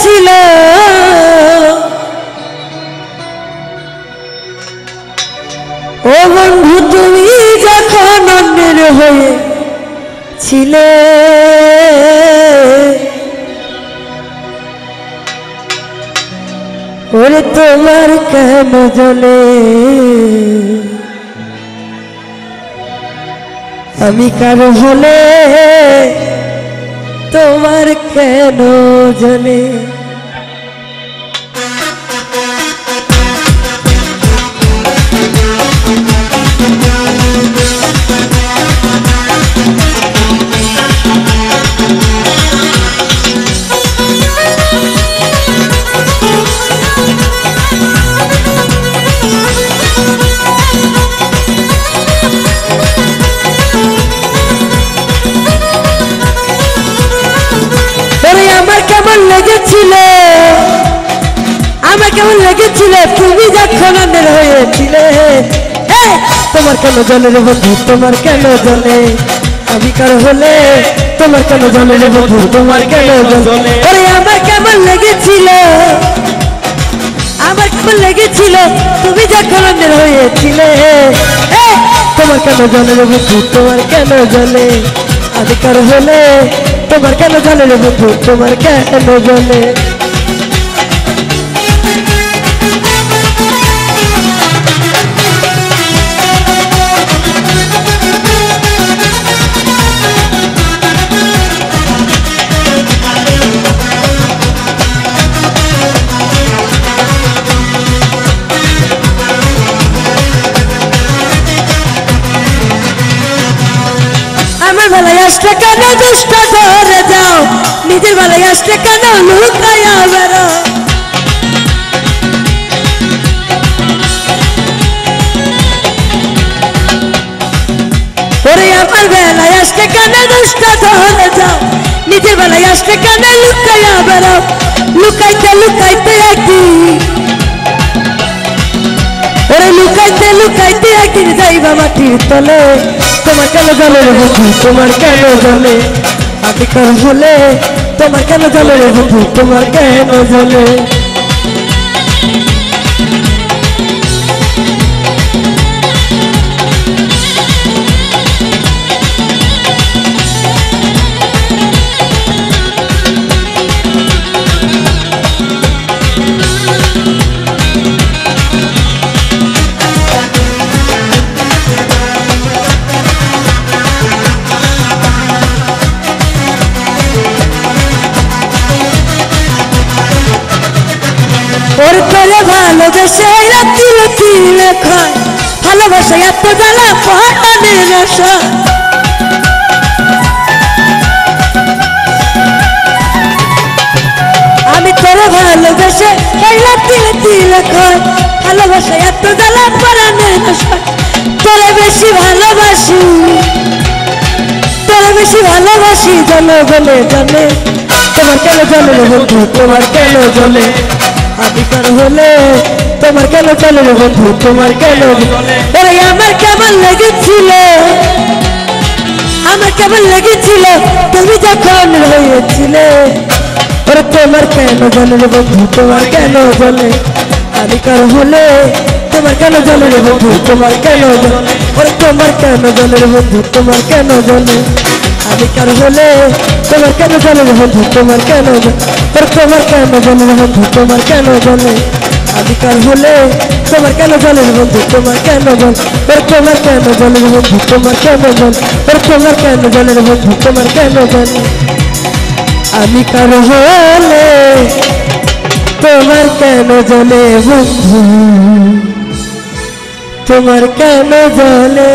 লেগেছিল ও বন্ধু তুমি যখন অন্যের হয়েছিলে ওরে তোমার কেন জ্বলে আমি কারো হলে তোমার কেন জ্বলে আমার কেমন লেগেছিল তুমি যখন অন্যের হয়েছিলে তোমার কেন জ্বলে রে বন্ধু তোমার কেন জ্বলে আমি কার হলে তোমার কেন জ্বলে রে বন্ধু তোমার কেন জ্বলে ওরে আমার কেমন লেগেছিল তুমি যখন অন্যের হয়েছিলে তোমার কেন জ্বলে রে বন্ধু তোমার কেন জ্বলে আমি কার হলে তোমার কেন জ্বলে রে বন্ধু তোমার কেন জ্বলে বেলায় আসলে কেন দুষ্ট ধরে যাও নিজের বেলায় আসলে কেন লুকায়া বেরো ওরে আমার বেলায় আসলে কেন দুষ্ট ধরে যাও নিজের বেলায় আসলে কেন লুকায়া বেরো লুকাইতে লুকাইতে একদিন ওরে লুকাইতে লুকাইতে একদিন যাইবা মাটির তলে তোমার কেন জ্বলে রে বন্ধু তোমার কেন জ্বলে আমি কার হলে তোমার কেন জ্বলে রে বন্ধু তোমার কেন জ্বলে ওর তোরে ভালোবেসে তিলে তিলে খায় ভালোবাসা এত জ্বালা পরাণের নেশা আমি তোরে ভালোবেসে তিলে তিলে খায় ভালোবাসা এত জ্বালা পরাণের নেশা তোরে বেশি ভালোবাসি জলে বলে জানে তোমার কেন জ্বলে রে বন্ধু তোমার কেন জ্বলে আমি কার হলে তোমার কেন জ্বলে রে বন্ধু তোমার কেন ওরে আমার কেমন লেগেছিল তুমি যখন হয়েছিলে ওরে তোমার কেন জ্বলে রে বন্ধু তোমার কেন জ্বলে আমি কার হলে তোমার কেন জ্বলে রে বন্ধু তোমার কেন জ্বলে ওরে তোমার কেন জ্বলে রে বন্ধু তোমার কেন জ্বলে আমি কার হলে তোমার কেন জ্বলে রে বন্ধু তোমার কেন জ্বলে ওরে তোমার কেন জ্বলে রে বন্ধু তোমার কেন জ্বলে আমি কার হলে তোমার কেন জ্বলে রে বন্ধু তোমার কেন জ্বলে ওরে তোমার কেন জ্বলে রে বন্ধু তোমার কেন জ্বলে ওরে তোমার কেন জ্বলে রে বন্ধু তোমার কেন জ্বলে আমি কার হলে তোমার কেন জ্বলে বন্ধু তোমার কেন জ্বলে।